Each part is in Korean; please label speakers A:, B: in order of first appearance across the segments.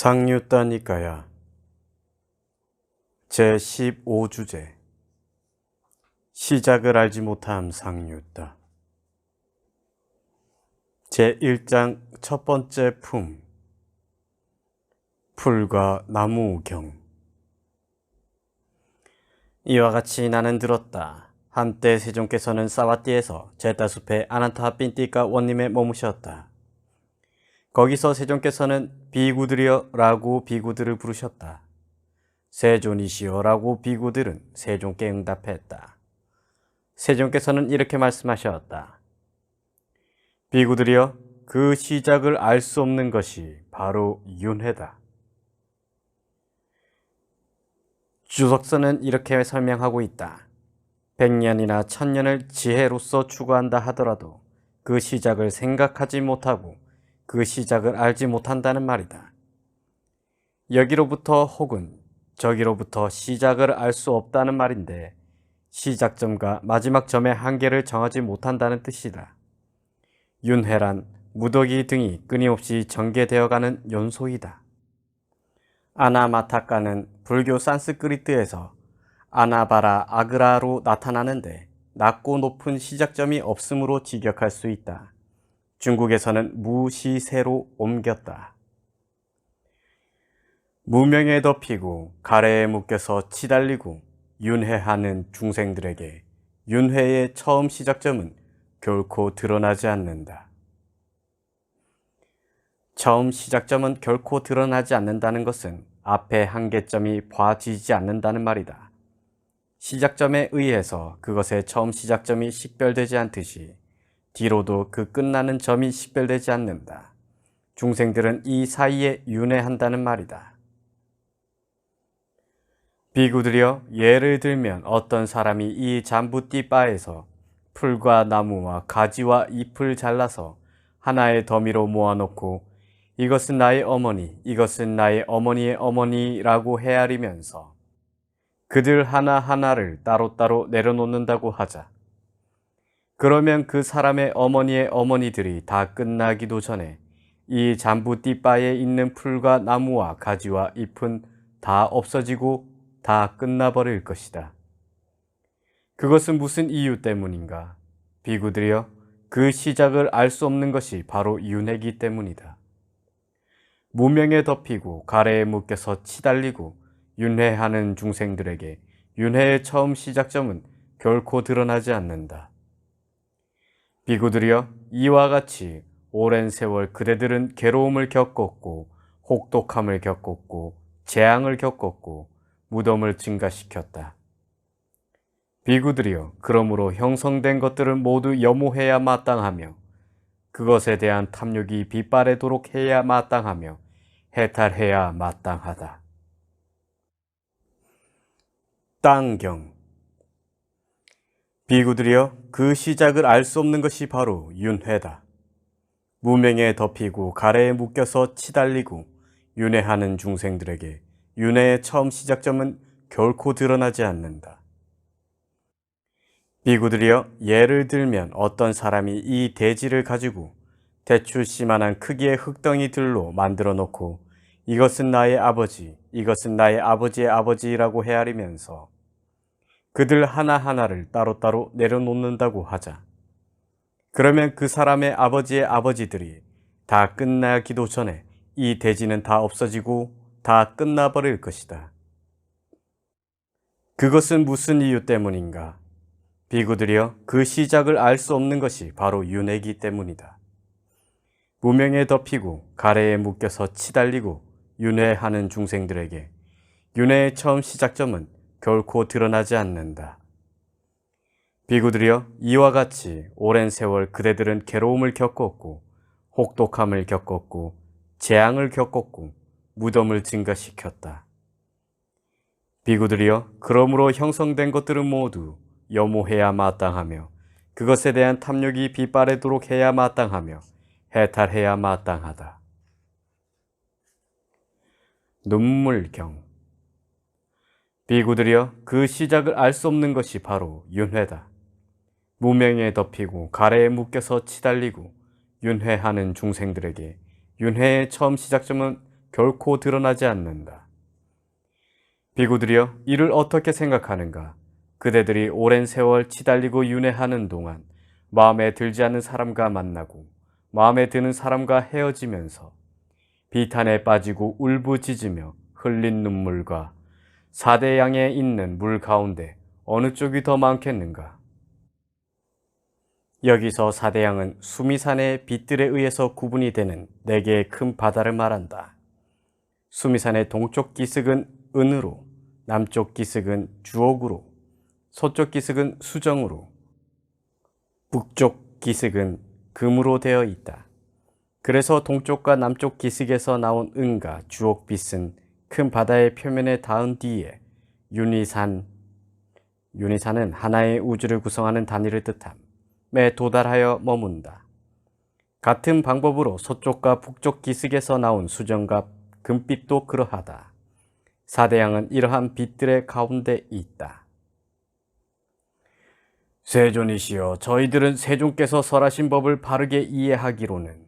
A: 상류따니까야 제15주제 시작을 알지 못함 상류따 제1장 첫 번째 품 풀과 나무경. 이와 같이 나는 들었다. 한때 세종께서는 사와띠에서 제따숲의 아난타 삔띠가 원님에 머무셨다. 거기서 세종께서는 비구들이여 라고 비구들을 부르셨다. 세존이시여 라고 비구들은 세종께 응답했다. 세종께서는 이렇게 말씀하셨다. 비구들이여, 그 시작을 알 수 없는 것이 바로 윤회다. 주석서는 이렇게 설명하고 있다. 100년이나 1000년을 지혜로서 추구한다 하더라도 그 시작을 생각하지 못하고 그 시작을 알지 못한다는 말이다. 여기로부터 혹은 저기로부터 시작을 알 수 없다는 말인데 시작점과 마지막 점의 한계를 정하지 못한다는 뜻이다. 윤회란 무더기 등이 끊임없이 전개되어가는 연소이다. 아나마타카는 불교 산스크리트에서 아나바라 아그라로 나타나는데 낮고 높은 시작점이 없으므로 직역할 수 있다. 중국에서는 무시세로 옮겼다. 무명에 덮이고 가래에 묶여서 치달리고 윤회하는 중생들에게 윤회의 처음 시작점은 결코 드러나지 않는다. 처음 시작점은 결코 드러나지 않는다는 것은 앞에 한계점이 봐지지 않는다는 말이다. 시작점에 의해서 그것의 처음 시작점이 식별되지 않듯이 뒤로도 그 끝나는 점이 식별되지 않는다. 중생들은 이 사이에 윤회한다는 말이다. 비구들이여, 예를 들면 어떤 사람이 이 잠부띠바에서 풀과 나무와 가지와 잎을 잘라서 하나의 더미로 모아놓고 이것은 나의 어머니, 이것은 나의 어머니의 어머니라고 헤아리면서 그들 하나하나를 따로따로 내려놓는다고 하자. 그러면 그 사람의 어머니의 어머니들이 다 끝나기도 전에 이 잠부띠바에 있는 풀과 나무와 가지와 잎은 다 없어지고 다 끝나버릴 것이다. 그것은 무슨 이유 때문인가? 비구들이여, 그 시작을 알 수 없는 것이 바로 윤회이기 때문이다. 무명에 덮이고 가래에 묶여서 치달리고 윤회하는 중생들에게 윤회의 처음 시작점은 결코 드러나지 않는다. 비구들이여, 이와 같이 오랜 세월 그대들은 괴로움을 겪었고 혹독함을 겪었고 재앙을 겪었고 무덤을 증가시켰다. 비구들이여, 그러므로 형성된 것들을 모두 염호해야 마땅하며 그것에 대한 탐욕이 빛바래도록 해야 마땅하며 해탈해야 마땅하다. 땅경. 비구들이여, 그 시작을 알 수 없는 것이 바로 윤회다. 무명에 덮이고 가래에 묶여서 치달리고 윤회하는 중생들에게 윤회의 처음 시작점은 결코 드러나지 않는다. 비구들이여, 예를 들면 어떤 사람이 이 대지를 가지고 대추씨만한 크기의 흙덩이들로 만들어 놓고 이것은 나의 아버지, 이것은 나의 아버지의 아버지라고 헤아리면서 그들 하나하나를 따로따로 내려놓는다고 하자. 그러면 그 사람의 아버지의 아버지들이 다 끝나기도 전에 이 대지는 다 없어지고 다 끝나버릴 것이다. 그것은 무슨 이유 때문인가? 비구들이여, 그 시작을 알 수 없는 것이 바로 윤회이기 때문이다. 무명에 덮이고 가래에 묶여서 치달리고 윤회하는 중생들에게 윤회의 처음 시작점은 결코 드러나지 않는다. 비구들이여, 이와 같이 오랜 세월 그대들은 괴로움을 겪었고 혹독함을 겪었고 재앙을 겪었고 무덤을 증가시켰다. 비구들이여, 그러므로 형성된 것들은 모두 염호해야 마땅하며 그것에 대한 탐욕이 빛바래도록 해야 마땅하며 해탈해야 마땅하다. 눈물경. 비구들이여, 그 시작을 알 수 없는 것이 바로 윤회다. 무명에 덮이고 가래에 묶여서 치달리고 윤회하는 중생들에게 윤회의 처음 시작점은 결코 드러나지 않는다. 비구들이여, 이를 어떻게 생각하는가? 그대들이 오랜 세월 치달리고 윤회하는 동안 마음에 들지 않는 사람과 만나고 마음에 드는 사람과 헤어지면서 비탄에 빠지고 울부짖으며 흘린 눈물과 사대양에 있는 물 가운데 어느 쪽이 더 많겠는가? 여기서 사대양은 수미산의 빛들에 의해서 구분이 되는 네 개의 큰 바다를 말한다. 수미산의 동쪽 기슭은 은으로, 남쪽 기슭은 주옥으로, 서쪽 기슭은 수정으로, 북쪽 기슭은 금으로 되어 있다. 그래서 동쪽과 남쪽 기슭에서 나온 은과 주옥빛은 큰 바다의 표면에 닿은 뒤에 윤희산은 하나의 우주를 구성하는 단위를 뜻함에 도달하여 머문다. 같은 방법으로 서쪽과 북쪽 기슭에서 나온 수정과 금빛도 그러하다. 사대양은 이러한 빛들의 가운데 있다. 세존이시여, 저희들은 세존께서 설하신 법을 바르게 이해하기로는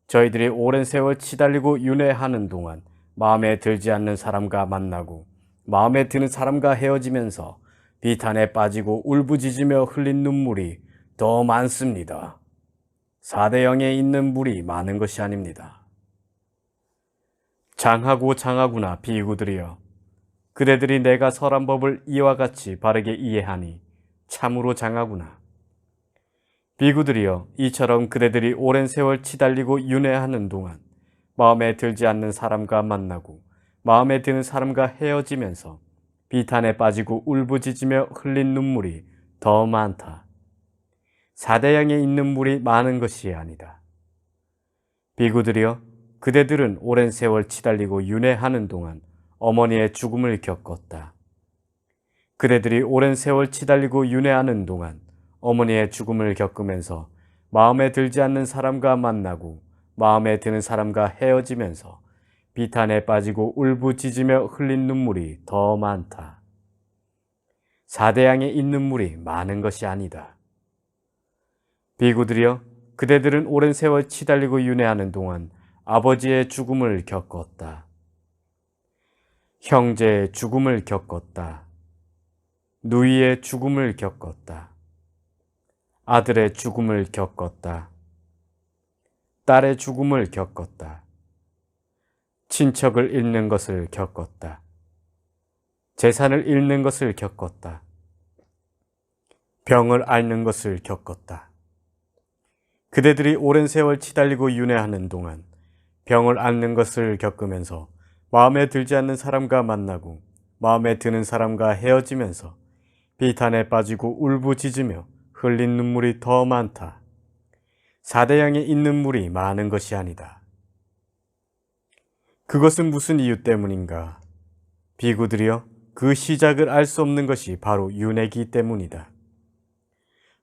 A: 저희들이 오랜 세월 치달리고 윤회하는 동안 마음에 들지 않는 사람과 만나고 마음에 드는 사람과 헤어지면서 비탄에 빠지고 울부짖으며 흘린 눈물이 더 많습니다. 사대영에 있는 물이 많은 것이 아닙니다. 장하고 장하구나 비구들이여, 그대들이 내가 설한 법을 이와 같이 바르게 이해하니 참으로 장하구나. 비구들이여, 이처럼 그대들이 오랜 세월 치달리고 윤회하는 동안 마음에 들지 않는 사람과 만나고 마음에 드는 사람과 헤어지면서 비탄에 빠지고 울부짖으며 흘린 눈물이 더 많다. 사대양에 있는 물이 많은 것이 아니다. 비구들이여, 그대들은 오랜 세월 치달리고 윤회하는 동안 어머니의 죽음을 겪었다. 그대들이 오랜 세월 치달리고 윤회하는 동안 어머니의 죽음을 겪으면서 마음에 들지 않는 사람과 만나고 마음에 드는 사람과 헤어지면서 비탄에 빠지고 울부짖으며 흘린 눈물이 더 많다. 사대양에 있는 물이 많은 것이 아니다. 비구들이여, 그대들은 오랜 세월 치달리고 윤회하는 동안 아버지의 죽음을 겪었다. 형제의 죽음을 겪었다. 누이의 죽음을 겪었다. 아들의 죽음을 겪었다. 딸의 죽음을 겪었다. 친척을 잃는 것을 겪었다. 재산을 잃는 것을 겪었다. 병을 앓는 것을 겪었다. 그대들이 오랜 세월 치달리고 윤회하는 동안 병을 앓는 것을 겪으면서 마음에 들지 않는 사람과 만나고 마음에 드는 사람과 헤어지면서 비탄에 빠지고 울부짖으며 흘린 눈물이 더 많다. 사대양에 있는 물이 많은 것이 아니다. 그것은 무슨 이유 때문인가? 비구들이여, 그 시작을 알 수 없는 것이 바로 윤회이기 때문이다.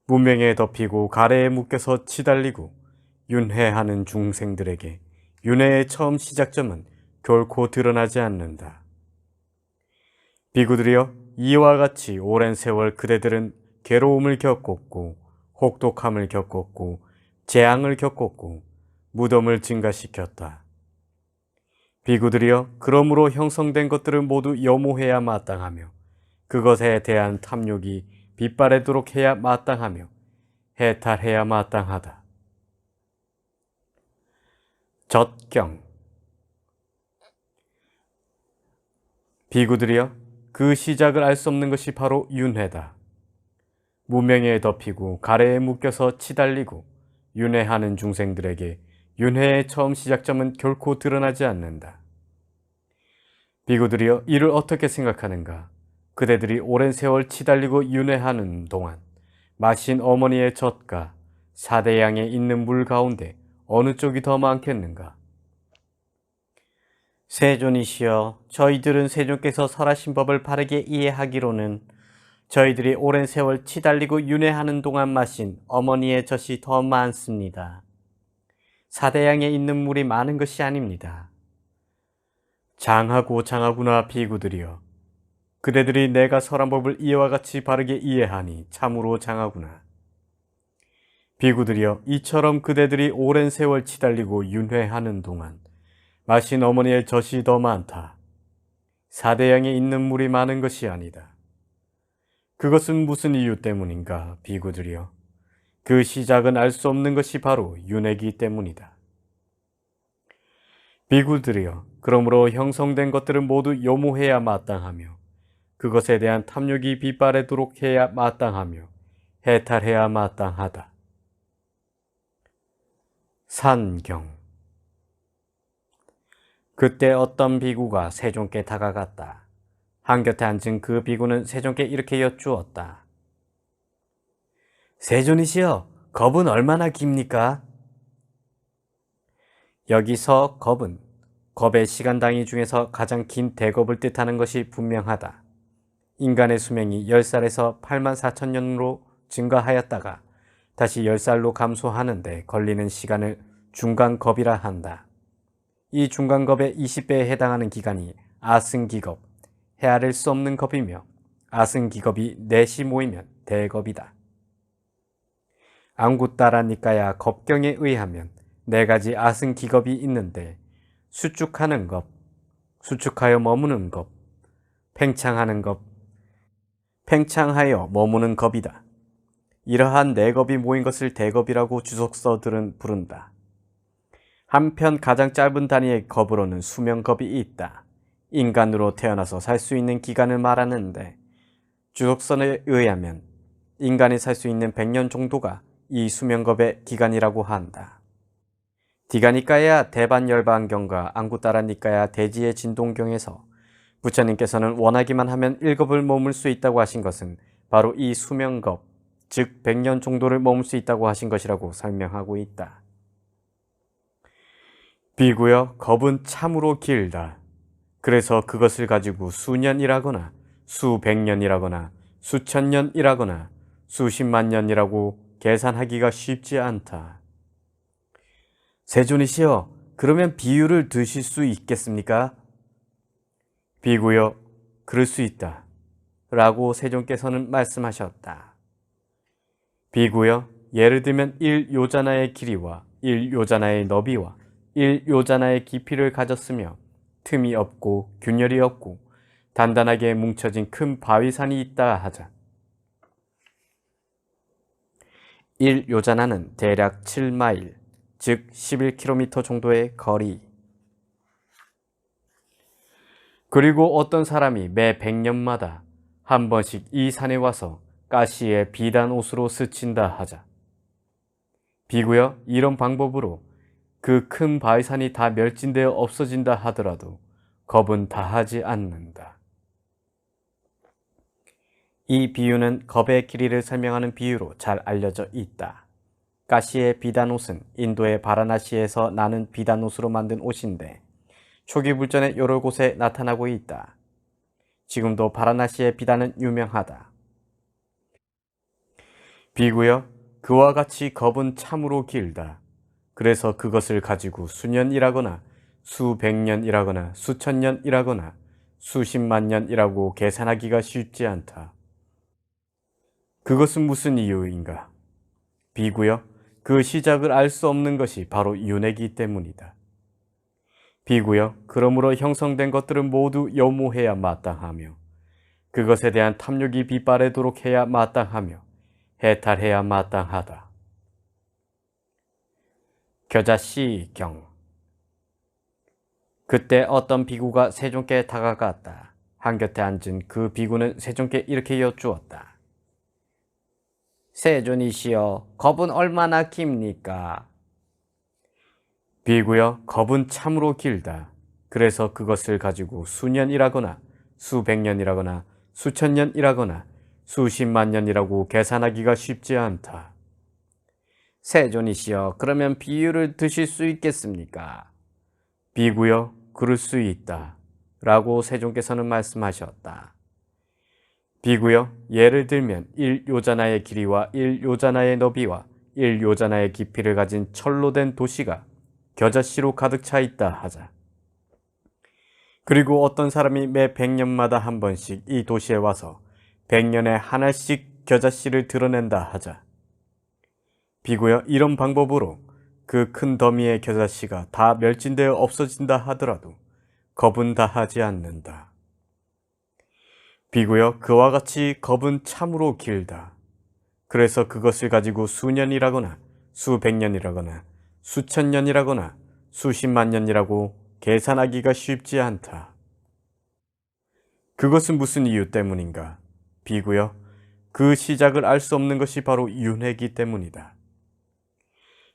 A: 문명에 덮이고 가래에 묶여서 치달리고 윤회하는 중생들에게 윤회의 처음 시작점은 결코 드러나지 않는다. 비구들이여, 이와 같이 오랜 세월 그대들은 괴로움을 겪었고 혹독함을 겪었고 재앙을 겪었고 무덤을 증가시켰다. 비구들이여, 그러므로 형성된 것들을 모두 염호해야 마땅하며 그것에 대한 탐욕이 빛바래도록 해야 마땅하며 해탈해야 마땅하다. 젖경. 비구들이여, 그 시작을 알 수 없는 것이 바로 윤회다. 무명에 덮이고 가래에 묶여서 치달리고 윤회하는 중생들에게 윤회의 처음 시작점은 결코 드러나지 않는다. 비구들이여, 이를 어떻게 생각하는가? 그대들이 오랜 세월 치달리고 윤회하는 동안 마신 어머니의 젖과 사대양에 있는 물 가운데 어느 쪽이 더 많겠는가? 세존이시여, 저희들은 세존께서 설하신 법을 바르게 이해하기로는 저희들이 오랜 세월 치달리고 윤회하는 동안 마신 어머니의 젖이 더 많습니다. 사대양에 있는 물이 많은 것이 아닙니다. 장하고 장하구나 비구들이여, 그대들이 내가 설한 법을 이와 같이 바르게 이해하니 참으로 장하구나. 비구들이여, 이처럼 그대들이 오랜 세월 치달리고 윤회하는 동안 마신 어머니의 젖이 더 많다. 사대양에 있는 물이 많은 것이 아니다. 그것은 무슨 이유 때문인가, 비구들이여? 그 시작은 알 수 없는 것이 바로 윤회이기 때문이다. 비구들이여, 그러므로 형성된 것들은 모두 요모해야 마땅하며 그것에 대한 탐욕이 빗바래도록 해야 마땅하며 해탈해야 마땅하다. 산경. 그때 어떤 비구가 세존께 다가갔다. 한곁에 앉은 그 비구는 세존께 이렇게 여쭈었다. 세존이시여, 겁은 얼마나 깁니까? 여기서 겁은 겁의 시간 단위 중에서 가장 긴 대겁을 뜻하는 것이 분명하다. 인간의 수명이 10살에서 84,000년으로 증가하였다가 다시 10살로 감소하는데 걸리는 시간을 중간겁이라 한다. 이 중간겁의 20배에 해당하는 기간이 아승기겁, 헤아릴 수 없는 겁이며 아승기겁이 넷이 모이면 대겁이다. 앙구따라니까야 겁경에 의하면 4가지 아승기겁이 있는데 수축하는 겁, 수축하여 머무는 겁, 팽창하는 겁, 팽창하여 머무는 겁이다. 이러한 4겁이 모인 것을 대겁이라고 주석서들은 부른다. 한편 가장 짧은 단위의 겁으로는 수명겁이 있다. 인간으로 태어나서 살 수 있는 기간을 말하는데 주석서에 의하면 인간이 살 수 있는 100년 정도가 이 수명겁의 기간이라고 한다. 디가니까야 대반열반경과 앙구따라니까야 대지의 진동경에서 부처님께서는 원하기만 하면 1겁을 머물 수 있다고 하신 것은 바로 이 수명겁, 즉 100년 정도를 머물 수 있다고 하신 것이라고 설명하고 있다. 비구여, 겁은 참으로 길다. 그래서 그것을 가지고 수년이라거나 수백년이라거나 수천년이라거나 수십만 년이라고 계산하기가 쉽지 않다. 세존이시여, 그러면 비유를 드실 수 있겠습니까? 비구여, 그럴 수 있다. 라고 세존께서는 말씀하셨다. 비구여, 예를 들면 1요자나의 길이와 1요자나의 너비와 1요자나의 깊이를 가졌으며 틈이 없고 균열이 없고 단단하게 뭉쳐진 큰 바위산이 있다 하자. 1요자나는 대략 7마일, 즉 11km 정도의 거리. 그리고 어떤 사람이 매 100년마다 한 번씩 이 산에 와서 가시에 비단 옷으로 스친다 하자. 비구여, 이런 방법으로 그 큰 바위산이 다 멸진되어 없어진다 하더라도 겁은 다하지 않는다. 이 비유는 겁의 길이를 설명하는 비유로 잘 알려져 있다. 가시의 비단옷은 인도의 바라나시에서 나는 비단옷으로 만든 옷인데 초기 불전에 여러 곳에 나타나고 있다. 지금도 바라나시의 비단은 유명하다. 비구여, 그와 같이 겁은 참으로 길다. 그래서 그것을 가지고 수년이라거나 수백년이라거나 수천년이라거나 수십만 년이라고 계산하기가 쉽지 않다. 그것은 무슨 이유인가? 비구여, 그 시작을 알 수 없는 것이 바로 윤회이기 때문이다. 비구여, 그러므로 형성된 것들은 모두 여모해야 마땅하며 그것에 대한 탐욕이 빗바래도록 해야 마땅하며 해탈해야 마땅하다. 겨자씨경. 그때 어떤 비구가 세존께 다가갔다. 한곁에 앉은 그 비구는 세존께 이렇게 여쭈었다. 세존이시여, 겁은 얼마나 깁니까? 비구여, 겁은 참으로 길다. 그래서 그것을 가지고 수년이라거나 수백년이라거나 수천년이라거나 수십만 년이라고 계산하기가 쉽지 않다. 세존이시여, 그러면 비유를 드실 수 있겠습니까? 비구여, 그럴 수 있다. 라고 세존께서는 말씀하셨다. 비구여, 예를 들면 1요자나의 길이와 1요자나의 너비와 1요자나의 깊이를 가진 철로 된 도시가 겨자씨로 가득 차 있다 하자. 그리고 어떤 사람이 매 100년마다 한 번씩 이 도시에 와서 100년에 하나씩 겨자씨를 드러낸다 하자. 비구여, 이런 방법으로 그 큰 더미의 겨자씨가 다 멸진되어 없어진다 하더라도 겁은 다하지 않는다. 비구여, 그와 같이 겁은 참으로 길다. 그래서 그것을 가지고 수년이라거나 수백 년이라거나 수천 년이라거나 수십만 년이라고 계산하기가 쉽지 않다. 그것은 무슨 이유 때문인가? 비구여, 그 시작을 알 수 없는 것이 바로 윤회이기 때문이다.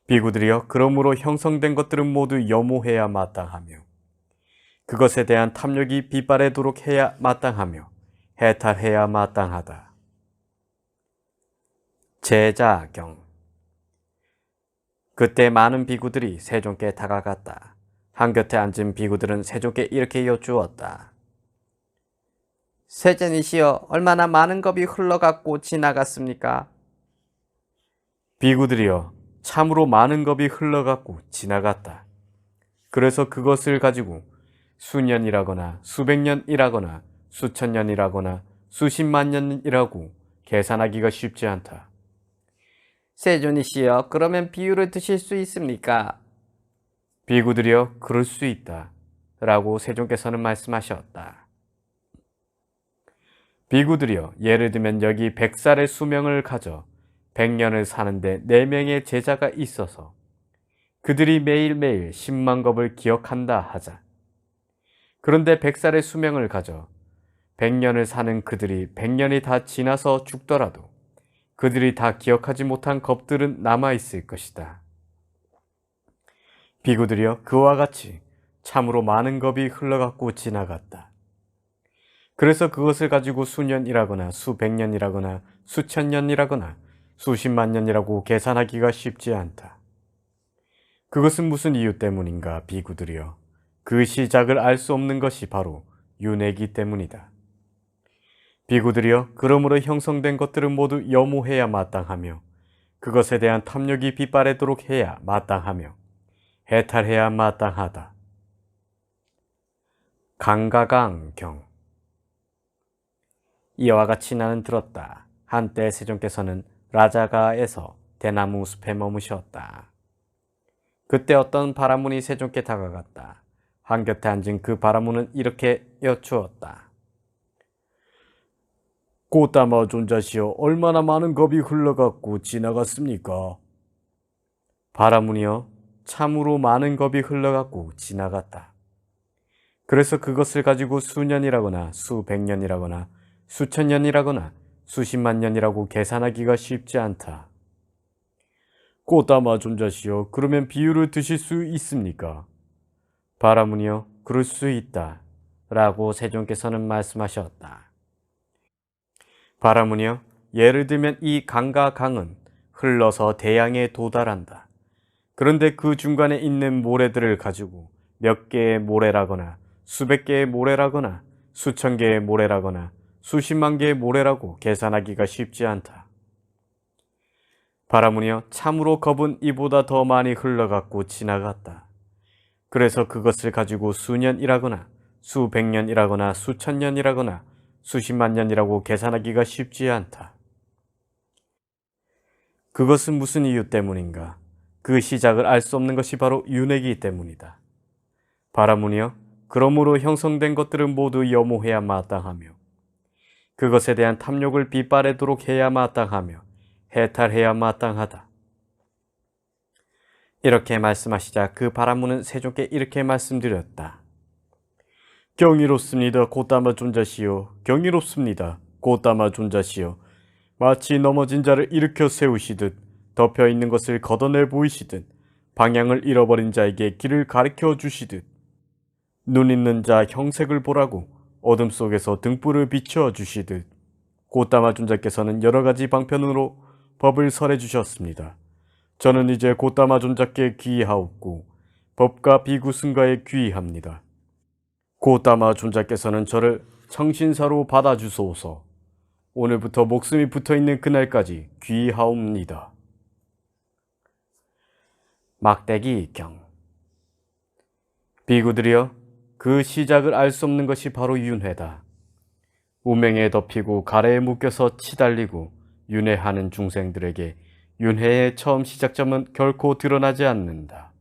A: 비구들이여, 그러므로 형성된 것들은 모두 염호해야 마땅하며 그것에 대한 탐욕이 빗바래도록 해야 마땅하며 해탈해야 마땅하다. 제자경. 그때 많은 비구들이 세존께 다가갔다. 한곁에 앉은 비구들은 세존께 이렇게 여쭈었다. 세존이시여, 얼마나 많은 겁이 흘러갔고 지나갔습니까? 비구들이여, 참으로 많은 겁이 흘러갔고 지나갔다. 그래서 그것을 가지고 수년이라거나 수백 년이라거나 수천 년이라거나 수십만 년이라고 계산하기가 쉽지 않다. 세존이시여, 그러면 비유를 드실 수 있습니까? 비구들이여, 그럴 수 있다. 라고 세존께서는 말씀하셨다. 비구들이여, 예를 들면 여기 100살의 수명을 가져 100년을 사는데 4명의 제자가 있어서 그들이 매일매일 10만 겁을 기억한다 하자. 그런데 100살의 수명을 가져 100년을 사는 그들이 100년이 다 지나서 죽더라도 그들이 다 기억하지 못한 겁들은 남아있을 것이다. 비구들이여, 그와 같이 참으로 많은 겁이 흘러갔고 지나갔다. 그래서 그것을 가지고 수년이라거나 수백 년이라거나 수천 년이라거나 수십만 년이라고 계산하기가 쉽지 않다. 그것은 무슨 이유 때문인가, 비구들이여? 그 시작을 알 수 없는 것이 바로 윤회이기 때문이다. 비구들이여, 그러므로 형성된 것들은 모두 염호해야 마땅하며 그것에 대한 탐욕이 빗바래도록 해야 마땅하며 해탈해야 마땅하다. 강가강경. 이와 같이 나는 들었다. 한때 세존께서는 라자가에서 대나무 숲에 머무셨다. 그때 어떤 바라문이 세존께 다가갔다. 한곁에 앉은 그 바라문은 이렇게 여쭈었다. 고따마 존자시여, 얼마나 많은 겁이 흘러갔고 지나갔습니까? 바라문이여, 참으로 많은 겁이 흘러갔고 지나갔다. 그래서 그것을 가지고 수년이라거나 수백 년이라거나 수천 년이라거나 수십만 년이라고 계산하기가 쉽지 않다. 고따마 존자시여, 그러면 비유를 드실 수 있습니까? 바라문이여, 그럴 수 있다. 라고 세존께서는 말씀하셨다. 바라문이여, 예를 들면 이 강과 강은 흘러서 대양에 도달한다. 그런데 그 중간에 있는 모래들을 가지고 몇 개의 모래라거나 수백 개의 모래라거나 수천 개의 모래라거나 수십만 개의 모래라고 계산하기가 쉽지 않다. 바라문이여, 참으로 겁은 이보다 더 많이 흘러갔고 지나갔다. 그래서 그것을 가지고 수년이라거나 수백 년이라거나 수천 년이라거나 수십만 년이라고 계산하기가 쉽지 않다. 그것은 무슨 이유 때문인가? 그 시작을 알 수 없는 것이 바로 윤회이기 때문이다. 바라문이여, 그러므로 형성된 것들은 모두 염호해야 마땅하며 그것에 대한 탐욕을 빗바래도록 해야 마땅하며 해탈해야 마땅하다. 이렇게 말씀하시자 그 바라문은 세존께 이렇게 말씀드렸다. 경이롭습니다, 고따마 존자시여. 경이롭습니다, 고따마 존자시여. 마치 넘어진 자를 일으켜 세우시듯 덮여 있는 것을 걷어내 보이시듯 방향을 잃어버린 자에게 길을 가르쳐 주시듯 눈 있는 자 형색을 보라고 어둠 속에서 등불을 비추어 주시듯 고따마 존자께서는 여러 가지 방편으로 법을 설해 주셨습니다. 저는 이제 고따마 존자께 귀의하옵고 법과 비구승가에 귀의합니다. 고따마 존자께서는 저를 청신사로 받아주소서. 오늘부터 목숨이 붙어있는 그날까지 귀의하옵니다. 막대기경. 비구들이여, 그 시작을 알 수 없는 것이 바로 윤회다. 우명에 덮이고 가래에 묶여서 치달리고 윤회하는 중생들에게 윤회의 처음 시작점은 결코 드러나지 않는다.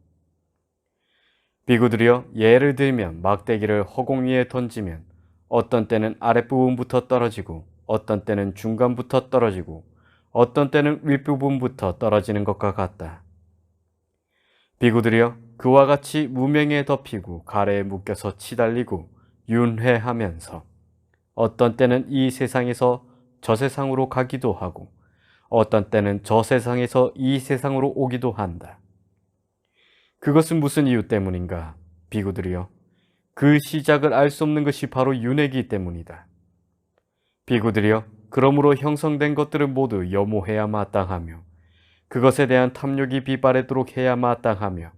A: 비구들이여, 예를 들면 막대기를 허공 위에 던지면 어떤 때는 아랫부분부터 떨어지고 어떤 때는 중간부터 떨어지고 어떤 때는 윗부분부터 떨어지는 것과 같다. 비구들이여, 그와 같이 무명에 덮이고 가래에 묶여서 치달리고 윤회하면서 어떤 때는 이 세상에서 저 세상으로 가기도 하고 어떤 때는 저 세상에서 이 세상으로 오기도 한다. 그것은 무슨 이유 때문인가? 비구들이여, 그 시작을 알 수 없는 것이 바로 윤회이기 때문이다. 비구들이여, 그러므로 형성된 것들은 모두 염호해야 마땅하며 그것에 대한 탐욕이 비바래도록 해야 마땅하며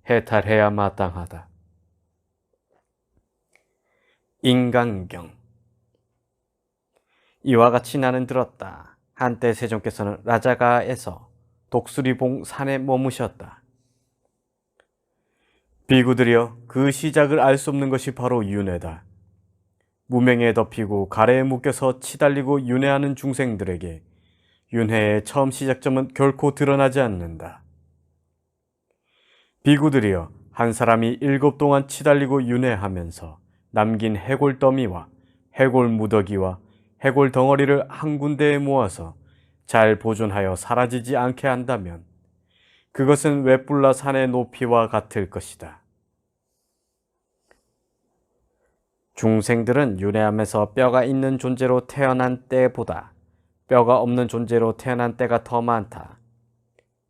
A: 해탈해야 마땅하다. 인간경. 이와 같이 나는 들었다. 한때 세종께서는 라자가에서 독수리봉 산에 머무셨다. 비구들이여, 그 시작을 알 수 없는 것이 바로 윤회다. 무명에 덮이고 가래에 묶여서 치달리고 윤회하는 중생들에게 윤회의 처음 시작점은 결코 드러나지 않는다. 비구들이여, 한 사람이 7 동안 치달리고 윤회하면서 남긴 해골 더미와 해골 무더기와 해골 덩어리를 한 군데에 모아서 잘 보존하여 사라지지 않게 한다면 그것은 웨뿔라 산의 높이와 같을 것이다. 중생들은 윤회하면서 뼈가 있는 존재로 태어난 때보다 뼈가 없는 존재로 태어난 때가 더 많다.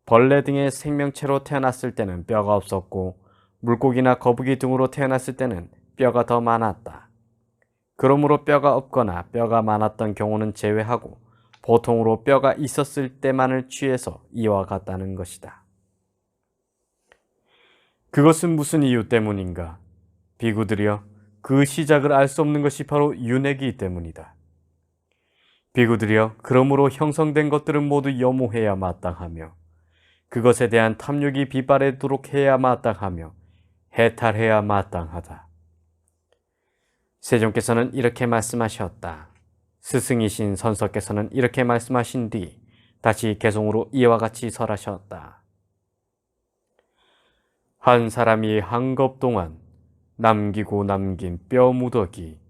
A: 벌레 등의 생명체로 태어났을 때는 뼈가 없었고 물고기나 거북이 등으로 태어났을 때는 뼈가 더 많았다. 그러므로 뼈가 없거나 뼈가 많았던 경우는 제외하고 보통으로 뼈가 있었을 때만을 취해서 이와 같다는 것이다. 그것은 무슨 이유 때문인가? 비구들이여, 그 시작을 알 수 없는 것이 바로 윤회이기 때문이다. 비구들이여, 그러므로 형성된 것들은 모두 염호해야 마땅하며 그것에 대한 탐욕이 비바래도록 해야 마땅하며 해탈해야 마땅하다. 세종께서는 이렇게 말씀하셨다. 스승이신 선서께서는 이렇게 말씀하신 뒤 다시 개송으로 이와 같이 설하셨다. 한 사람이 한겁 동안 남기고 남긴 뼈 무더기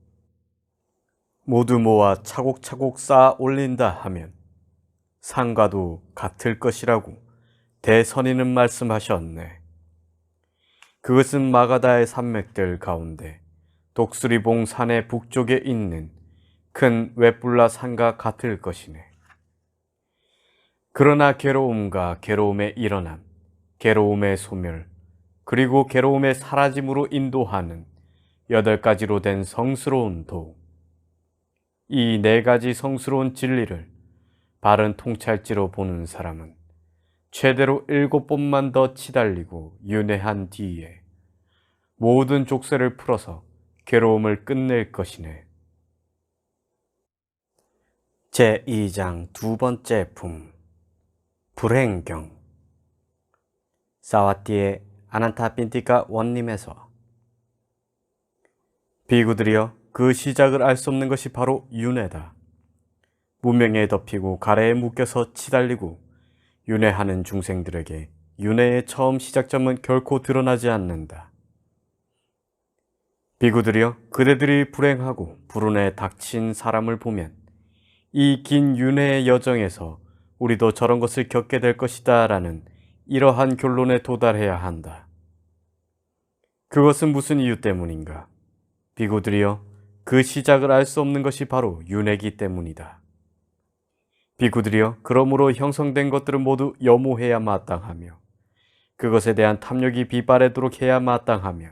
A: 모두 모아 차곡차곡 쌓아 올린다 하면 산과도 같을 것이라고 대선인은 말씀하셨네. 그것은 마가다의 산맥들 가운데 독수리봉 산의 북쪽에 있는 큰 웨뿔라 산과 같을 것이네. 그러나 괴로움과 괴로움의 일어남, 괴로움의 소멸, 그리고 괴로움의 사라짐으로 인도하는 8가지로 된 성스러운 도, 이 4가지 성스러운 진리를 바른 통찰지로 보는 사람은 최대로 7번만 더 치달리고 윤회한 뒤에 모든 족쇄를 풀어서 괴로움을 끝낼 것이네. 제2장 2번째 품, 불행경. 사와띠의 아난타핀티카 원님에서 비구들이여, 그 시작을 알 수 없는 것이 바로 윤회다. 무명에 덮이고 가래에 묶여서 치달리고 윤회하는 중생들에게 윤회의 처음 시작점은 결코 드러나지 않는다. 비구들이여, 그대들이 불행하고 불운에 닥친 사람을 보면 이 긴 윤회의 여정에서 우리도 저런 것을 겪게 될 것이다 라는 이러한 결론에 도달해야 한다. 그것은 무슨 이유 때문인가? 비구들이여, 그 시작을 알 수 없는 것이 바로 윤회이기 때문이다. 비구들이여, 그러므로 형성된 것들은 모두 염호해야 마땅하며 그것에 대한 탐욕이 비바래도록 해야 마땅하며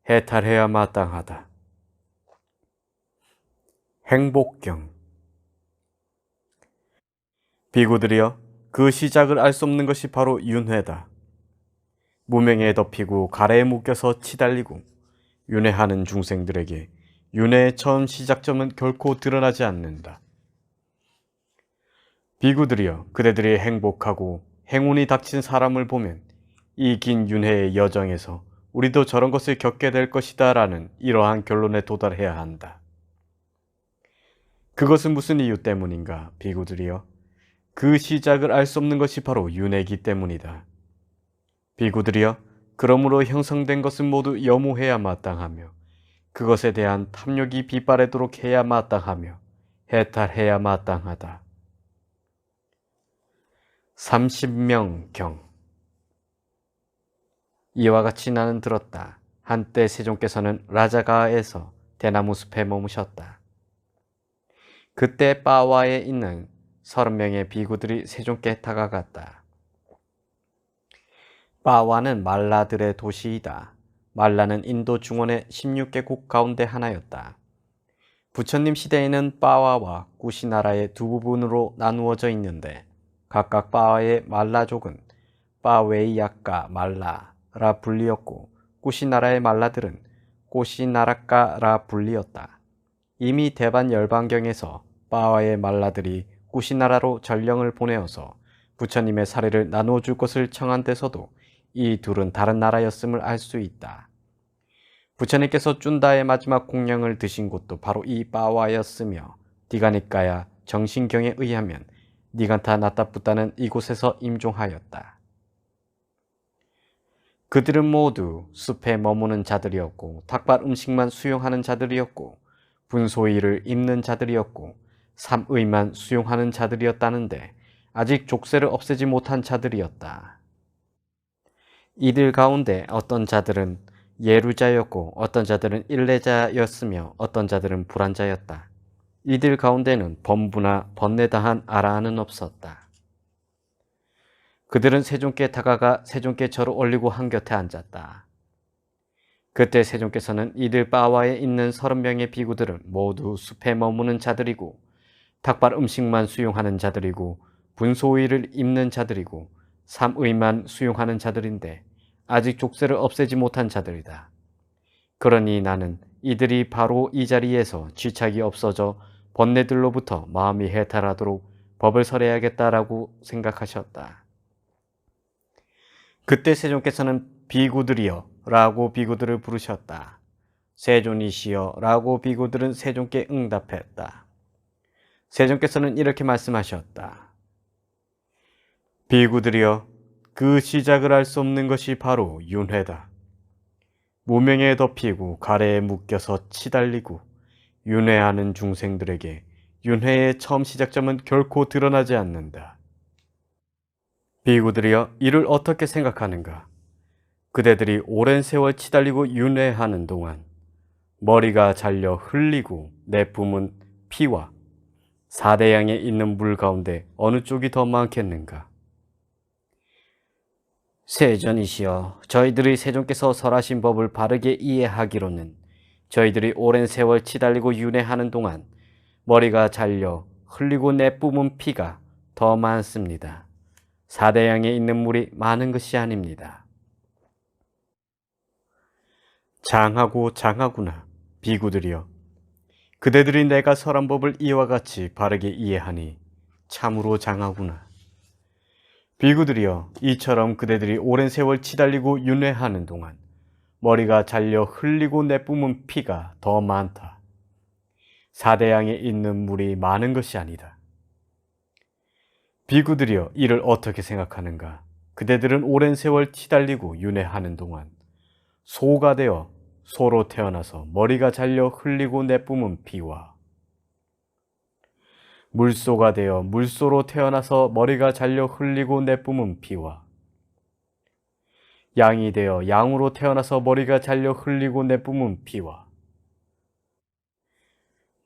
A: 해탈해야 마땅하다. 행복경. 비구들이여, 그 시작을 알 수 없는 것이 바로 윤회다. 무명에 덮이고 가래에 묶여서 치달리고 윤회하는 중생들에게 윤회의 처음 시작점은 결코 드러나지 않는다. 비구들이여, 그대들이 행복하고 행운이 닥친 사람을 보면 이 긴 윤회의 여정에서 우리도 저런 것을 겪게 될 것이다 라는 이러한 결론에 도달해야 한다. 그것은 무슨 이유 때문인가? 비구들이여, 그 시작을 알 수 없는 것이 바로 윤회이기 때문이다. 비구들이여, 그러므로 형성된 것은 모두 염호해야 마땅하며 그것에 대한 탐욕이 빗바래도록 해야 마땅하며 해탈해야 마땅하다. 30명경. 이와 같이 나는 들었다. 한때 세종께서는 라자가에서 대나무 숲에 머무셨다. 그때 빠와에 있는 30명의 비구들이 세종께 다가갔다. 빠와는 말라들의 도시이다. 말라는 인도 중원의 16개국 가운데 하나였다. 부처님 시대에는 빠와와 꾸시나라의 두 부분으로 나누어져 있는데 각각 빠와의 말라족은 빠웨이야까 말라라 불리었고 꾸시나라의 말라들은 꼬시나라까라 불리었다. 이미 대반 열반경에서 빠와의 말라들이 꾸시나라로 전령을 보내어서 부처님의 사례를 나누어 줄 것을 청한 데서도 이 둘은 다른 나라였음을 알 수 있다. 부처님께서 쭌다의 마지막 공령을 드신 곳도 바로 이 빠와였으며 디가니까야 정신경에 의하면 니간타 나타붓다는 이곳에서 임종하였다. 그들은 모두 숲에 머무는 자들이었고 닭발 음식만 수용하는 자들이었고 분소이를 입는 자들이었고 삼의만 수용하는 자들이었다는데 아직 족쇄를 없애지 못한 자들이었다. 이들 가운데 어떤 자들은 예루자였고 어떤 자들은 일레자였으며 어떤 자들은 불안자였다. 이들 가운데는 범부나 번뇌다한 아라한은 없었다. 그들은 세종께 다가가 세종께 절을 올리고 한곁에 앉았다. 그때 세종께서는 이들 빠와에 있는 30명의 비구들은 모두 숲에 머무는 자들이고 닭발 음식만 수용하는 자들이고 분소의를 입는 자들이고 삼의만 수용하는 자들인데 아직 족쇄를 없애지 못한 자들이다. 그러니 나는 이들이 바로 이 자리에서 쥐착이 없어져 번뇌들로부터 마음이 해탈하도록 법을 설해야겠다라고 생각하셨다. 그때 세종께서는 비구들이여 라고 비구들을 부르셨다. 세존이시여 라고 비구들은 세종께 응답했다. 세종께서는 이렇게 말씀하셨다. 비구들이여, 그 시작을 알 수 없는 것이 바로 윤회다. 무명에 덮이고 가래에 묶여서 치달리고 윤회하는 중생들에게 윤회의 처음 시작점은 결코 드러나지 않는다. 비구들이여, 이를 어떻게 생각하는가? 그대들이 오랜 세월 치달리고 윤회하는 동안 머리가 잘려 흘리고 내뿜은 피와 사대양에 있는 물 가운데 어느 쪽이 더 많겠는가? 세존이시여, 저희들이 세종께서 설하신 법을 바르게 이해하기로는 저희들이 오랜 세월 치달리고 윤회하는 동안 머리가 잘려 흘리고 내뿜은 피가 더 많습니다. 사대양에 있는 물이 많은 것이 아닙니다. 장하구나, 비구들이여. 그대들이 내가 설한 법을 이와 같이 바르게 이해하니 참으로 장하구나. 비구들이여, 이처럼 그대들이 오랜 세월 치달리고 윤회하는 동안 머리가 잘려 흘리고 내뿜은 피가 더 많다. 사대양에 있는 물이 많은 것이 아니다. 비구들이여, 이를 어떻게 생각하는가? 그대들은 오랜 세월 치달리고 윤회하는 동안 소가 되어 소로 태어나서 머리가 잘려 흘리고 내뿜은 피와 물소가 되어 물소로 태어나서 머리가 잘려 흘리고 내뿜은 피와 양이 되어 양으로 태어나서 머리가 잘려 흘리고 내뿜은 피와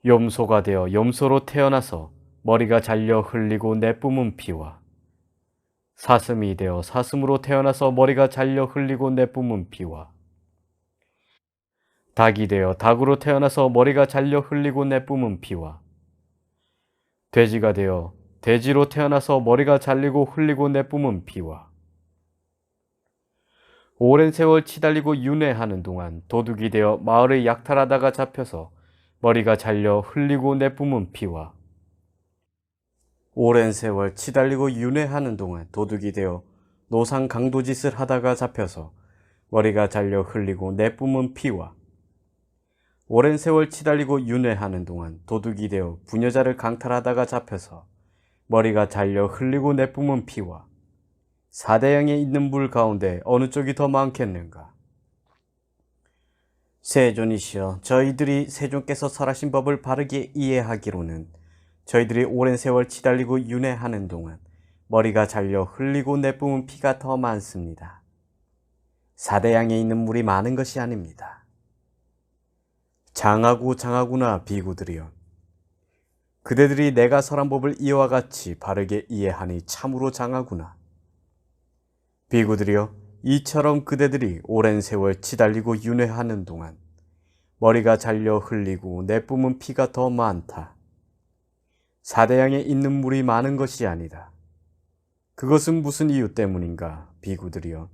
A: 염소가 되어 염소로 태어나서 머리가 잘려 흘리고 내뿜은 피와 사슴이 되어 사슴으로 태어나서 머리가 잘려 흘리고 내뿜은 피와 닭이 되어 닭으로 태어나서 머리가 잘려 흘리고 내뿜은 피와 돼지가 되어 돼지로 태어나서 머리가 잘리고 흘리고 내뿜은 피와 오랜 세월 치달리고 윤회하는 동안 도둑이 되어 마을을 약탈하다가 잡혀서 머리가 잘려 흘리고 내뿜은 피와 오랜 세월 치달리고 윤회하는 동안 도둑이 되어 노상 강도짓을 하다가 잡혀서 머리가 잘려 흘리고 내뿜은 피와 오랜 세월 치달리고 윤회하는 동안 도둑이 되어 부녀자를 강탈하다가 잡혀서 머리가 잘려 흘리고 내뿜은 피와 사대양에 있는 물 가운데 어느 쪽이 더 많겠는가? 세존이시여, 저희들이 세존께서 설하신 법을 바르게 이해하기로는 저희들이 오랜 세월 치달리고 윤회하는 동안 머리가 잘려 흘리고 내뿜은 피가 더 많습니다. 사대양에 있는 물이 많은 것이 아닙니다. 장하구나 비구들이여, 그대들이 내가 설한 법을 이와 같이 바르게 이해하니 참으로 장하구나. 비구들이여, 이처럼 그대들이 오랜 세월 치달리고 윤회하는 동안 머리가 잘려 흘리고 내뿜은 피가 더 많다. 사대양에 있는 물이 많은 것이 아니다. 그것은 무슨 이유 때문인가, 비구들이여?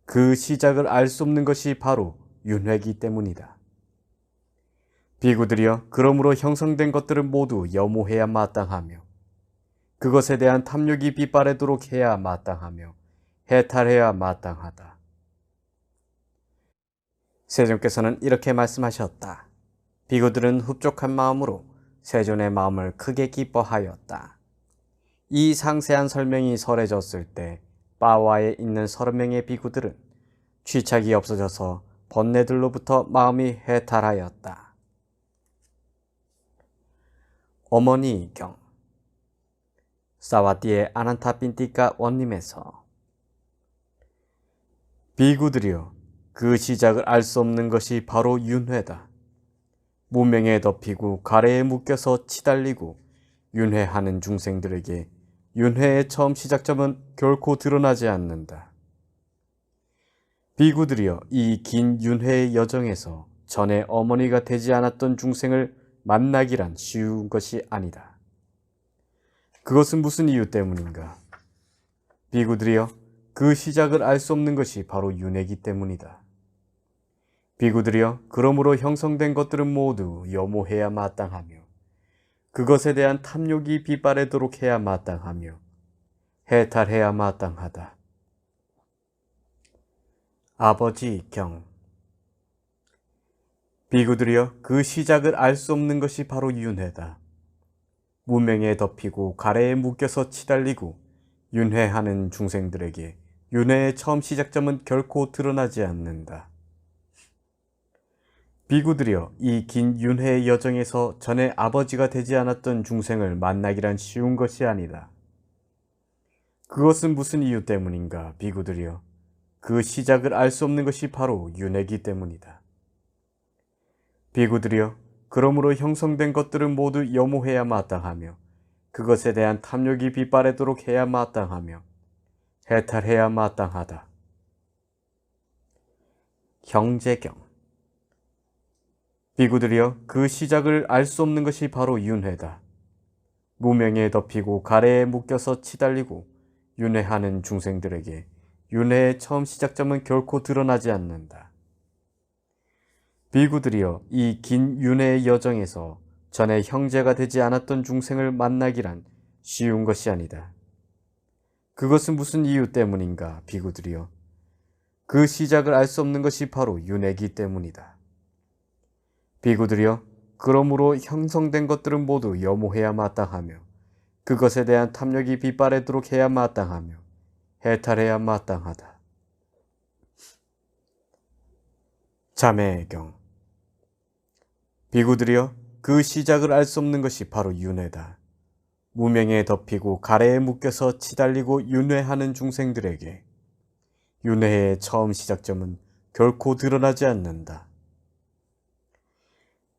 A: 그 시작을 알 수 없는 것이 바로 윤회이기 때문이다. 비구들이여, 그러므로 형성된 것들은 모두 염호해야 마땅하며 그것에 대한 탐욕이 빛바래도록 해야 마땅하며 해탈해야 마땅하다. 세존께서는 이렇게 말씀하셨다. 비구들은 흡족한 마음으로 세존의 마음을 크게 기뻐하였다. 이 상세한 설명이 설해졌을 때 빠와에 있는 30명의 비구들은 취착이 없어져서 번뇌들로부터 마음이 해탈하였다. 어머니 경 사와띠의 아난타핀티카 원님에서 비구들이여, 그 시작을 알 수 없는 것이 바로 윤회다. 무명에 덮이고 가래에 묶여서 치달리고 윤회하는 중생들에게 윤회의 처음 시작점은 결코 드러나지 않는다. 비구들이여, 이 긴 윤회의 여정에서 전에 어머니가 되지 않았던 중생을 만나기란 쉬운 것이 아니다. 그것은 무슨 이유 때문인가? 비구들이여, 그 시작을 알 수 없는 것이 바로 윤회이기 때문이다. 비구들이여, 그러므로 형성된 것들은 모두 염호해야 마땅하며 그것에 대한 탐욕이 빛바래도록 해야 마땅하며 해탈해야 마땅하다. 아버지 경 비구들이여, 그 시작을 알 수 없는 것이 바로 윤회다. 무명에 덮이고 가래에 묶여서 치달리고 윤회하는 중생들에게 윤회의 처음 시작점은 결코 드러나지 않는다. 비구들이여, 이 긴 윤회의 여정에서 전에 아버지가 되지 않았던 중생을 만나기란 쉬운 것이 아니다. 그것은 무슨 이유 때문인가, 비구들이여? 그 시작을 알 수 없는 것이 바로 윤회이기 때문이다. 비구들이여, 그러므로 형성된 것들은 모두 염호해야 마땅하며 그것에 대한 탐욕이 빛바래도록 해야 마땅하며 해탈해야 마땅하다. 형제경 비구들이여, 그 시작을 알 수 없는 것이 바로 윤회다. 무명에 덮이고 가래에 묶여서 치달리고 윤회하는 중생들에게 윤회의 처음 시작점은 결코 드러나지 않는다. 비구들이여, 이 긴 윤회의 여정에서 전에 형제가 되지 않았던 중생을 만나기란 쉬운 것이 아니다. 그것은 무슨 이유 때문인가, 비구들이여? 그 시작을 알 수 없는 것이 바로 윤회이기 때문이다. 비구들이여, 그러므로 형성된 것들은 모두 염호해야 마땅하며 그것에 대한 탐욕이 빛바래도록 해야 마땅하며 해탈해야 마땅하다. 자매경 비구들이여, 그 시작을 알 수 없는 것이 바로 윤회다. 무명에 덮이고 가래에 묶여서 치달리고 윤회하는 중생들에게 윤회의 처음 시작점은 결코 드러나지 않는다.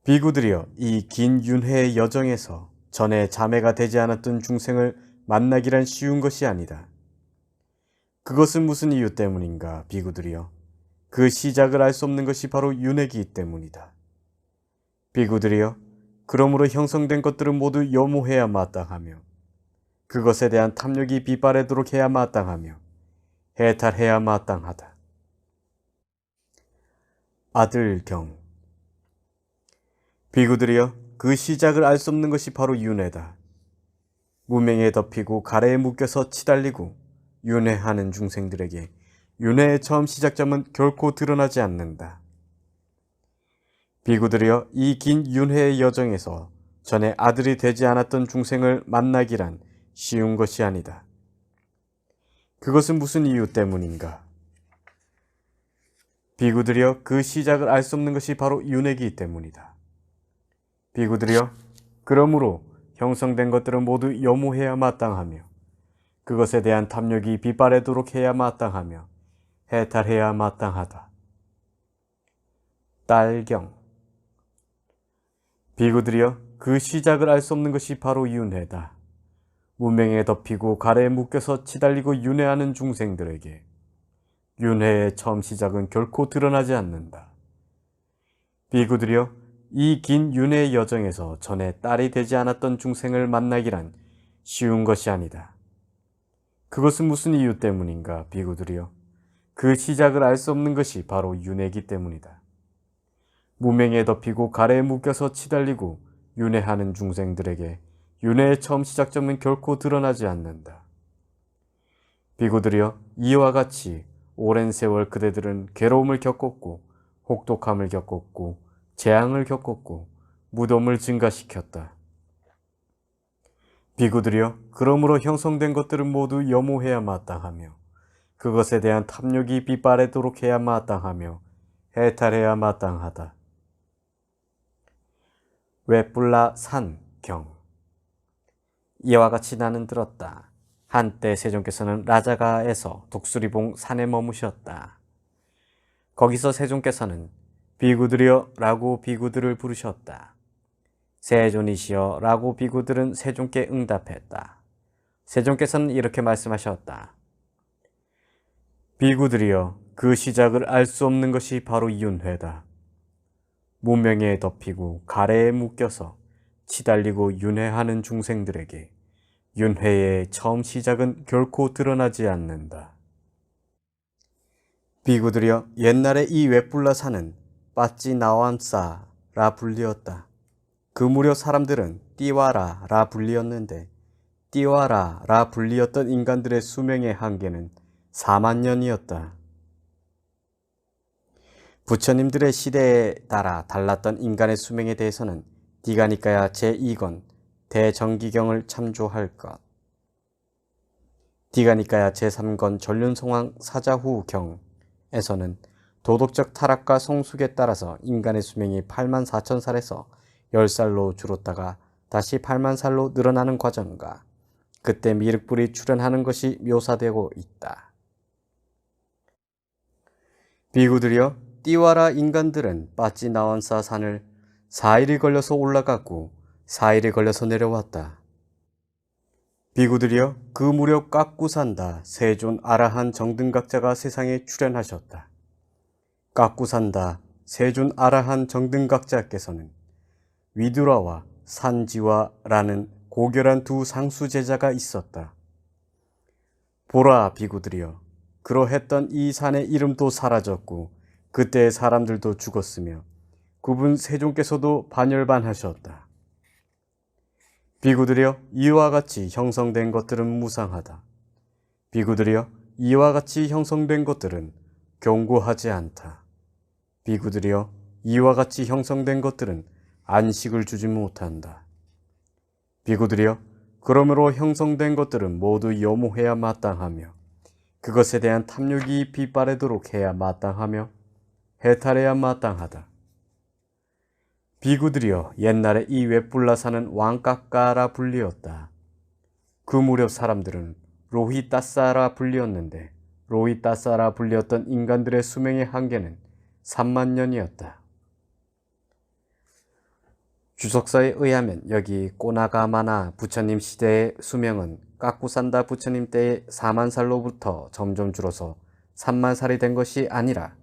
A: 비구들이여, 이 긴 윤회의 여정에서 전에 자매가 되지 않았던 중생을 만나기란 쉬운 것이 아니다. 그것은 무슨 이유 때문인가, 비구들이여? 그 시작을 알 수 없는 것이 바로 윤회이기 때문이다. 비구들이여, 그러므로 형성된 것들은 모두 염호해야 마땅하며 그것에 대한 탐욕이 빛바래도록 해야 마땅하며 해탈해야 마땅하다. 아들경 비구들이여, 그 시작을 알 수 없는 것이 바로 윤회다. 무명에 덮이고 가래에 묶여서 치달리고 윤회하는 중생들에게 윤회의 처음 시작점은 결코 드러나지 않는다. 비구들이여, 이 긴 윤회의 여정에서 전에 아들이 되지 않았던 중생을 만나기란 쉬운 것이 아니다. 그것은 무슨 이유 때문인가? 비구들이여, 그 시작을 알 수 없는 것이 바로 윤회이기 때문이다. 비구들이여, 그러므로 형성된 것들은 모두 염호해야 마땅하며 그것에 대한 탐욕이 빛바래도록 해야 마땅하며 해탈해야 마땅하다. 딸경. 비구들이여, 그 시작을 알 수 없는 것이 바로 윤회다. 문명에 덮이고 가래에 묶여서 치달리고 윤회하는 중생들에게 윤회의 처음 시작은 결코 드러나지 않는다. 비구들이여, 이 긴 윤회의 여정에서 전에 딸이 되지 않았던 중생을 만나기란 쉬운 것이 아니다. 그것은 무슨 이유 때문인가, 비구들이여? 그 시작을 알 수 없는 것이 바로 윤회이기 때문이다. 무명에 덮이고 가래에 묶여서 치달리고 윤회하는 중생들에게 윤회의 처음 시작점은 결코 드러나지 않는다. 비구들이여, 이와 같이 오랜 세월 그대들은 괴로움을 겪었고 혹독함을 겪었고 재앙을 겪었고 무덤을 증가시켰다. 비구들이여, 그러므로 형성된 것들은 모두 염호해야 마땅하며 그것에 대한 탐욕이 빛바래도록 해야 마땅하며 해탈해야 마땅하다. 웨뿔라 산경. 이와 같이 나는 들었다. 한때 세종께서는 라자가에서 독수리봉 산에 머무셨다. 거기서 세종께서는 비구들이여 라고 비구들을 부르셨다. 세존이시여 라고 비구들은 세종께 응답했다. 세종께서는 이렇게 말씀하셨다. 비구들이여, 그 시작을 알 수 없는 것이 바로 윤회다. 무명에 덮이고 가래에 묶여서 치달리고 윤회하는 중생들에게 윤회의 처음 시작은 결코 드러나지 않는다. 비구들이여, 옛날에 이 웨뿔라 산은 빠찌나완사라 불리었다. 그 무렵 사람들은 띠와라라 불리었는데 띠와라라 불리었던 인간들의 수명의 한계는 4만 년이었다. 부처님들의 시대에 따라 달랐던 인간의 수명에 대해서는 디가니까야 제2권 대정기경을 참조할 것, 디가니까야 제3권 전륜송황 사자후경에서는 도덕적 타락과 성숙에 따라서 인간의 수명이 8만 4천 살에서 10살로 줄었다가 다시 8만 살로 늘어나는 과정과 그때 미륵불이 출현하는 것이 묘사되고 있다. 비구들이여, 띠와라 인간들은 빠찌나완사 산을 4일이 걸려서 올라갔고 4일이 걸려서 내려왔다. 비구들이여, 그 무렵 깎구산다 세존 아라한 정등각자가 세상에 출현하셨다. 깎구산다 세존 아라한 정등각자께서는 위두라와 산지와라는 고결한 두 상수 제자가 있었다. 보라 비구들이여, 그러했던 이 산의 이름도 사라졌고 그때의 사람들도 죽었으며 그분 세종께서도 반열반하셨다. 비구들이여, 이와 같이 형성된 것들은 무상하다. 비구들이여, 이와 같이 형성된 것들은 견고하지 않다. 비구들이여, 이와 같이 형성된 것들은 안식을 주지 못한다. 비구들이여, 그러므로 형성된 것들은 모두 염호해야 마땅하며 그것에 대한 탐욕이 빛바래도록 해야 마땅하며 해탈해야 마땅하다. 비구들이여, 옛날에 이 웨뿔라산은 왕까까라 불리었다. 그 무렵 사람들은 로히따사라 불리었는데 로히따사라 불리었던 인간들의 수명의 한계는 3만 년이었다. 주석서에 의하면 여기 꼬나가마나 부처님 시대의 수명은 깎구산다 부처님 때의 4만 살로부터 점점 줄어서 3만 살이 된 것이 아니라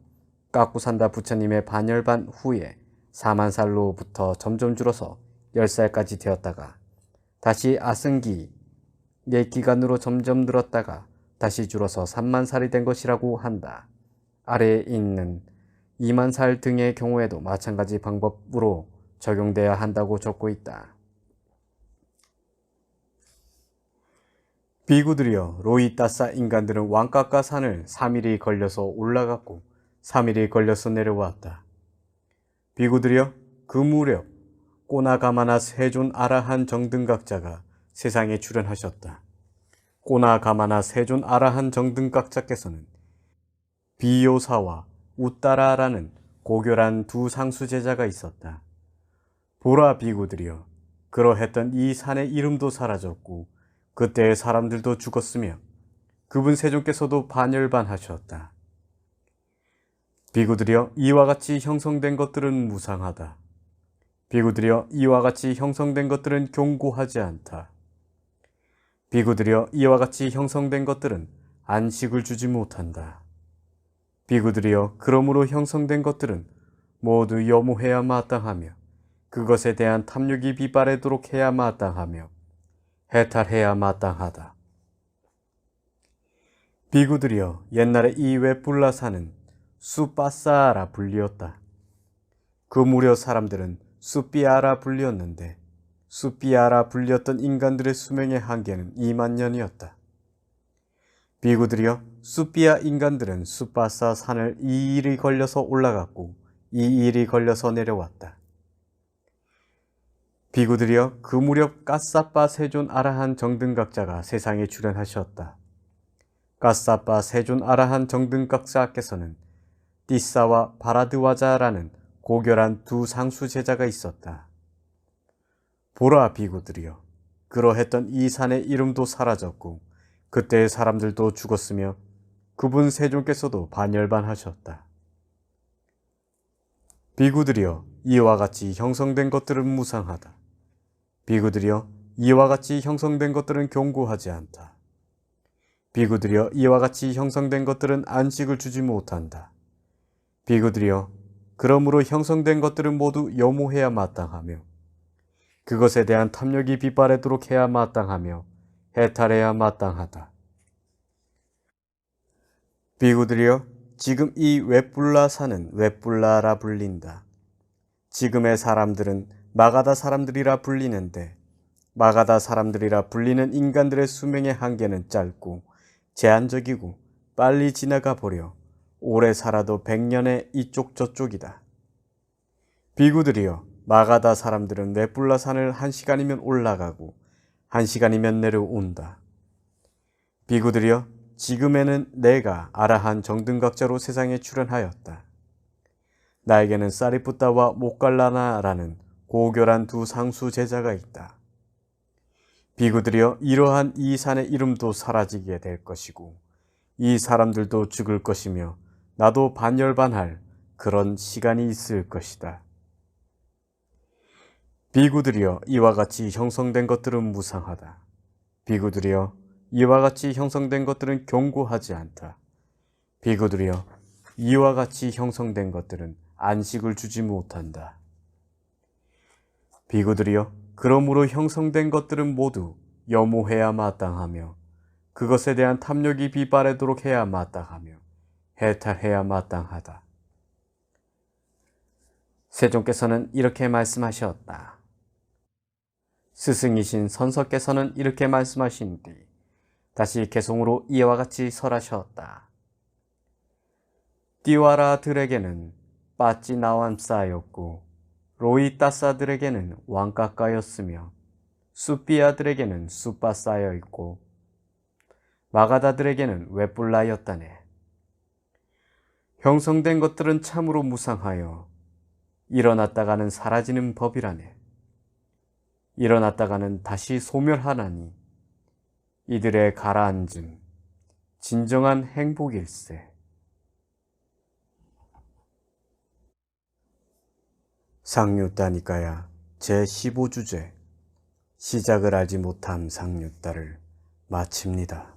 A: 깎구산다 부처님의 반열반 후에 4만 살로부터 점점 줄어서 10살까지 되었다가 다시 아승기의 기간으로 점점 늘었다가 다시 줄어서 3만 살이 된 것이라고 한다. 아래에 있는 2만 살 등의 경우에도 마찬가지 방법으로 적용돼야 한다고 적고 있다. 비구들이여, 로히따사 인간들은 왕까까 산을 3일이 걸려서 올라갔고 3일이 걸려서 내려왔다. 비구들이여, 그 무렵 꼬나가마나 세존 아라한 정등각자가 세상에 출현하셨다. 꼬나 가마나 세존 아라한 정등각자께서는 비요사와 우따라라는 고교란 두 상수 제자가 있었다. 보라 비구들이여, 그러했던 이 산의 이름도 사라졌고 그때의 사람들도 죽었으며 그분 세존께서도 반열반하셨다. 비구들이여, 이와 같이 형성된 것들은 무상하다. 비구들이여, 이와 같이 형성된 것들은 견고하지 않다. 비구들이여, 이와 같이 형성된 것들은 안식을 주지 못한다. 비구들이여, 그러므로 형성된 것들은 모두 염호해야 마땅하며 그것에 대한 탐욕이 비바래도록 해야 마땅하며 해탈해야 마땅하다. 비구들이여, 옛날에 이 웨뿔라산은 수빠사라 불리었다. 그 무렵 사람들은 수삐아라 불리었는데 수삐아라 불리었던 인간들의 수명의 한계는 2만 년이었다. 비구들이여, 수삐아 인간들은 수빠사 산을 2일이 걸려서 올라갔고 2일이 걸려서 내려왔다. 비구들이여, 그 무렵 까사빠 세존 아라한 정등각자가 세상에 출현하셨다. 까사빠 세존 아라한 정등각자께서는 띠사와 바라드와자라는 고결한 두 상수 제자가 있었다. 보라 비구들이여, 그러했던 이 산의 이름도 사라졌고 그때의 사람들도 죽었으며 그분 세존께서도 반열반하셨다. 비구들이여, 이와 같이 형성된 것들은 무상하다. 비구들이여, 이와 같이 형성된 것들은 견고하지 않다. 비구들이여, 이와 같이 형성된 것들은 안식을 주지 못한다. 비구들이여, 그러므로 형성된 것들은 모두 염호해야 마땅하며 그것에 대한 탐욕이 빗바래도록 해야 마땅하며 해탈해야 마땅하다. 비구들이여, 지금 이 웨뿔라산은 웨뿔라라 불린다. 지금의 사람들은 마가다 사람들이라 불리는데 마가다 사람들이라 불리는 인간들의 수명의 한계는 짧고 제한적이고 빨리 지나가 버려 오래 살아도 100년의 이쪽 저쪽이다. 비구들이여, 마가다 사람들은 웨뿔라산을 1시간이면 올라가고 1시간이면 내려온다. 비구들이여, 지금에는 내가 아라한 정등각자로 세상에 출현하였다. 나에게는 사리푸타와 모칼라나라는 고결한 두 상수 제자가 있다. 비구들이여, 이러한 이 산의 이름도 사라지게 될 것이고 이 사람들도 죽을 것이며 나도 반열반할 그런 시간이 있을 것이다. 비구들이여, 이와 같이 형성된 것들은 무상하다. 비구들이여, 이와 같이 형성된 것들은 견고하지 않다. 비구들이여, 이와 같이 형성된 것들은 안식을 주지 못한다. 비구들이여, 그러므로 형성된 것들은 모두 염호해야 마땅하며 그것에 대한 탐욕이 비바래도록 해야 마땅하며 해탈해야 마땅하다. 세존께서는 이렇게 말씀하셨다. 스승이신 선서께서는 이렇게 말씀하신 뒤 다시 개송으로 이와 같이 설하셨다. 띠와라들에게는 빠찌나완싸였고 로이따사들에게는 왕까까였으며 수삐아들에게는 수빠싸여 있고 마가다들에게는 웨뿔라였다네. 형성된 것들은 참으로 무상하여 일어났다가는 사라지는 법이라네. 일어났다가는 다시 소멸하나니 이들의 가라앉음 진정한 행복일세. 상류따니까야 제15주제 시작을 알지 못함 상류따를 마칩니다.